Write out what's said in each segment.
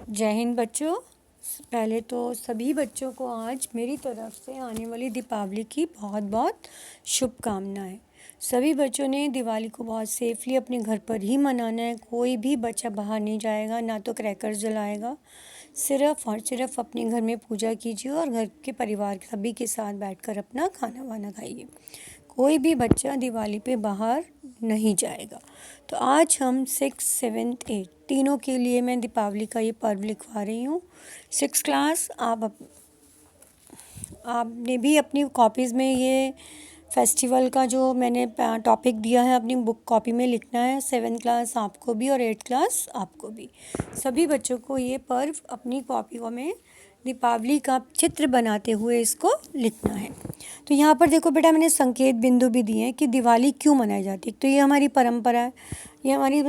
जय हिंद बच्चों। पहले तो सभी बच्चों को आज मेरी तरफ से आने वाली दीपावली की बहुत बहुत शुभकामनाएं। सभी बच्चों ने दिवाली को बहुत सेफली अपने घर पर ही मनाना है। कोई भी बच्चा बाहर नहीं जाएगा, ना तो क्रैकर्स जलाएगा। सिर्फ और सिर्फ अपने घर में पूजा कीजिए और घर के परिवार सभी के साथ बैठकर अपना खाना वाना खाइए। कोई भी बच्चा दिवाली पे बाहर नहीं जाएगा। तो आज हम 6, 7, 8 तीनों के लिए मैं दीपावली का ये पर्व लिखवा रही हूँ। 6 क्लास आपने भी अपनी कॉपीज़ में ये फेस्टिवल का जो मैंने टॉपिक दिया है अपनी बुक कॉपी में लिखना है। 7 क्लास आपको भी और 8 क्लास आपको भी। सभी बच्चों को ये पर्व अपनी कॉपियों में दीपावली का चित्र बनाते हुए इसको लिखना है। तो यहाँ पर देखो बेटा, मैंने संकेत बिंदु भी दिए हैं कि दिवाली क्यों मनाई जाती है। तो ये हमारी परंपरा है, ये हमारी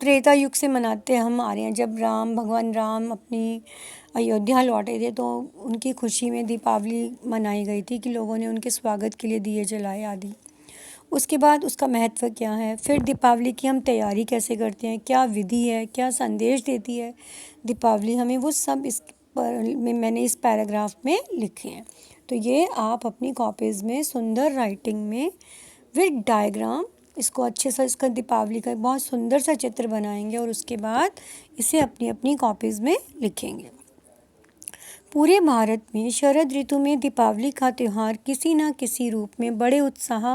त्रेता युग से मनाते हम आ रहे हैं। जब भगवान राम अपनी अयोध्या लौटे थे तो उनकी खुशी में दीपावली मनाई गई थी कि लोगों ने उनके स्वागत के लिए दिए जलाए आदि। उसके बाद उसका महत्व क्या है, फिर दीपावली की हम तैयारी कैसे करते हैं, क्या विधि है, क्या संदेश देती है दीपावली हमें, वो सब मैंने इस पैराग्राफ में लिखे हैं। तो ये आप अपनी कॉपीज़ में सुंदर राइटिंग में विद डायग्राम इसको अच्छे से इसका दीपावली का बहुत सुंदर सा चित्र बनाएंगे और उसके बाद इसे अपनी अपनी कॉपीज़ में लिखेंगे। पूरे भारत में शरद ऋतु में दीपावली का त्यौहार किसी न किसी रूप में बड़े उत्साह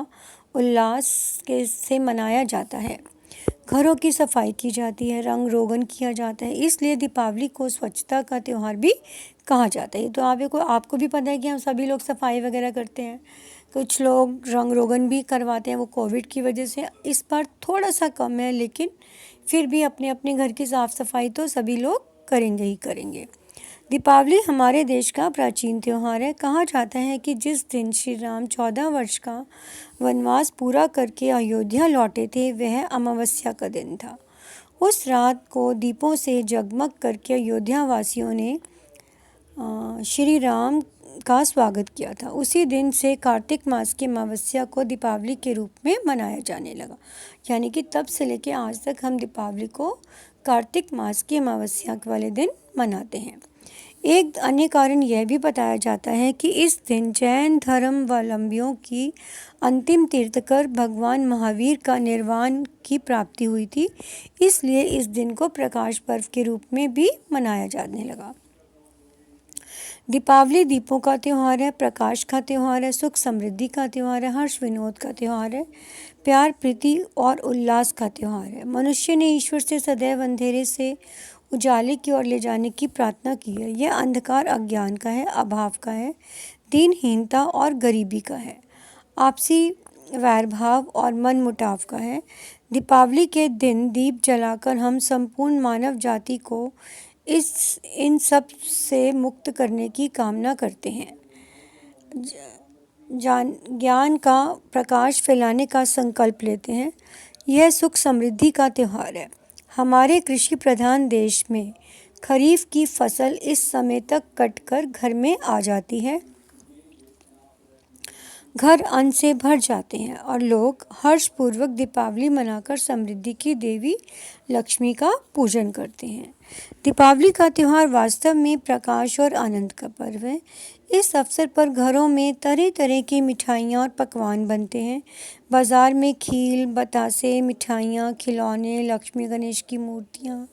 उल्लास से मनाया जाता है। घरों की सफाई की जाती है, रंग रोगन किया जाता है, इसलिए दीपावली को स्वच्छता का त्यौहार भी कहा जाता है। तो आपको भी पता है कि हम सभी लोग सफाई वगैरह करते हैं। कुछ लोग रंग रोगन भी करवाते हैं, वो कोविड की वजह से इस बार थोड़ा सा कम है, लेकिन फिर भी अपने अपने घर की साफ़ सफाई तो सभी लोग करेंगे ही करेंगे। दीपावली हमारे देश का प्राचीन त्यौहार है। कहा जाता है कि जिस दिन श्री राम 14 वर्ष का वनवास पूरा करके अयोध्या लौटे थे वह अमावस्या का दिन था। उस रात को दीपों से जगमग करके अयोध्या वासियों ने श्री राम का स्वागत किया था। उसी दिन से कार्तिक मास की अमावस्या को दीपावली के रूप में मनाया जाने लगा। यानी कि तब से लेके आज तक हम दीपावली को कार्तिक मास की अमावस्या वाले दिन मनाते हैं। एक अन्य कारण यह भी बताया जाता है कि इस दिन जैन धर्मावलंबियों की अंतिम तीर्थकर भगवान महावीर का निर्वाण की प्राप्ति हुई थी, इसलिए इस दिन को प्रकाश पर्व के रूप में भी मनाया जाने लगा। दीपावली दीपों का त्यौहार है, प्रकाश का त्यौहार है, सुख समृद्धि का त्यौहार है, हर्ष विनोद का त्यौहार है, प्यार प्रीति और उल्लास का त्यौहार है। मनुष्य ने ईश्वर से सदैव अंधेरे से उजाले की ओर ले जाने की प्रार्थना की है। यह अंधकार अज्ञान का है, अभाव का है, दीनहीनता और गरीबी का है, आपसी वैरभाव और मन मुटाव का है। दीपावली के दिन दीप जलाकर हम संपूर्ण मानव जाति को इन सब से मुक्त करने की कामना करते हैं। ज्ञान का प्रकाश फैलाने का संकल्प लेते हैं। यह सुख समृद्धि का त्यौहार है। हमारे कृषि प्रधान देश में खरीफ की फसल इस समय तक कटकर घर में आ जाती है। घर अन्न से भर जाते हैं और लोग हर्षपूर्वक दीपावली मनाकर समृद्धि की देवी लक्ष्मी का पूजन करते हैं। दीपावली का त्यौहार वास्तव में प्रकाश और आनंद का पर्व है। इस अवसर पर घरों में तरह तरह की मिठाइयाँ और पकवान बनते हैं। बाज़ार में खील, बतासे, मिठाइयाँ, खिलौने, लक्ष्मी गणेश की मूर्तियाँ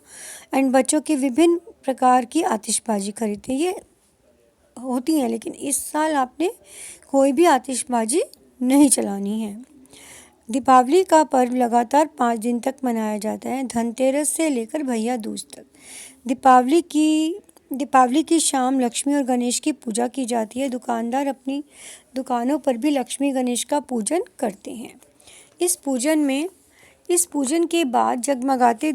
एंड बच्चों की विभिन्न प्रकार की आतिशबाजी खरीदते हैं। ये होती हैं, लेकिन इस साल आपने कोई भी आतिशबाजी नहीं चलानी है। दीपावली का पर्व लगातार 5 दिन तक मनाया जाता है, धनतेरस से लेकर भैया दूज तक। दीपावली की शाम लक्ष्मी और गणेश की पूजा की जाती है। दुकानदार अपनी दुकानों पर भी लक्ष्मी गणेश का पूजन करते हैं। इस पूजन के बाद जगमगाते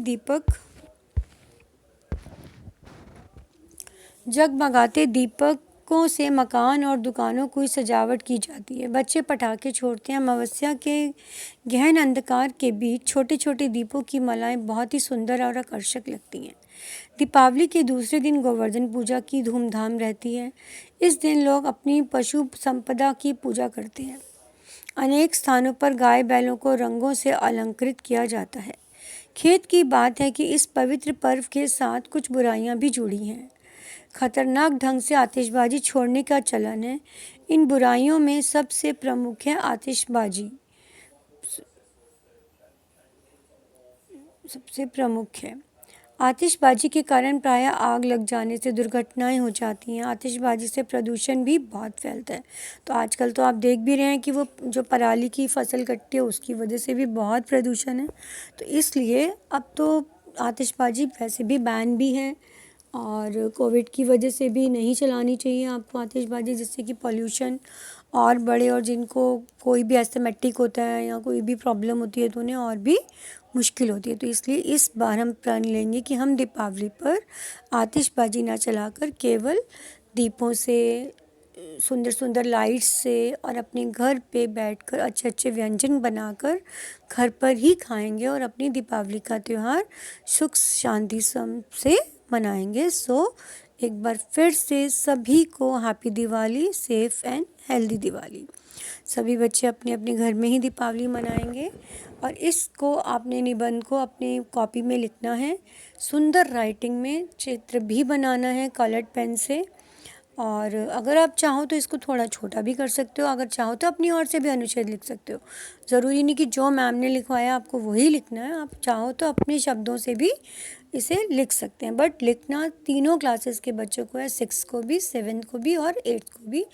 दीपकों से मकान और दुकानों की सजावट की जाती है। बच्चे पटाखे छोड़ते हैं। अमावस्या के गहन अंधकार के बीच छोटे छोटे दीपों की मालाएं बहुत ही सुंदर और आकर्षक लगती हैं। दीपावली के दूसरे दिन गोवर्धन पूजा की धूमधाम रहती है। इस दिन लोग अपनी पशु संपदा की पूजा करते हैं। अनेक स्थानों पर गाय बैलों को रंगों से अलंकृत किया जाता है। खेद की बात है कि इस पवित्र पर्व के साथ कुछ बुराइयां भी जुड़ी हैं। खतरनाक ढंग से आतिशबाजी छोड़ने का चलन है। इन बुराइयों में सबसे प्रमुख है आतिशबाजी। सबसे प्रमुख है आतिशबाजी के कारण प्रायः आग लग जाने से दुर्घटनाएं हो जाती हैं। आतिशबाजी से प्रदूषण भी बहुत फैलता है। तो आजकल तो आप देख भी रहे हैं कि वो जो पराली की फसल कटती है उसकी वजह से भी बहुत प्रदूषण है। तो इसलिए अब तो आतिशबाजी वैसे भी बैन भी है और कोविड की वजह से भी नहीं चलानी चाहिए आपको आतिशबाजी, जिससे कि पॉल्यूशन और बढ़े और जिनको कोई भी एस्थमेटिक होता है या कोई भी प्रॉब्लम होती है तो उन्हें और भी मुश्किल होती है। तो इसलिए इस बार हम प्रण लेंगे कि हम दीपावली पर आतिशबाजी ना चलाकर केवल दीपों से, सुंदर सुंदर लाइट्स से और अपने घर पे बैठकर अच्छे अच्छे व्यंजन बनाकर घर पर ही खाएंगे और अपनी दीपावली का त्यौहार सुख शांति से मनाएंगे। सो एक बार फिर से सभी को happy Diwali, safe and healthy Diwali. सभी बच्चे अपने अपने घर में ही दीपावली मनाएंगे और इसको आपने निबंध को अपने कॉपी में लिखना है, सुंदर राइटिंग में चित्र भी बनाना है कलर्ड पेन से। और अगर आप चाहो तो इसको थोड़ा छोटा भी कर सकते हो, अगर चाहो तो अपनी ओर से भी अनुच्छेद लिख सकते हो। ज़रूरी नहीं कि जो मैम ने लिखवाया आपको वही लिखना है, आप चाहो तो अपने शब्दों से भी इसे लिख सकते हैं। बट लिखना तीनों क्लासेस के बच्चों को है, 6 को भी, 7 को भी और 8 को भी।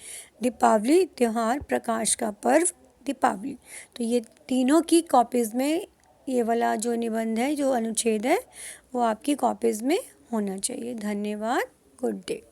दीपावली त्यौहार, प्रकाश का पर्व दीपावली। तो ये तीनों की कॉपीज़ में ये वाला जो निबंध है, जो अनुच्छेद है, वो आपकी कॉपीज़ में होना चाहिए। धन्यवाद। Good day.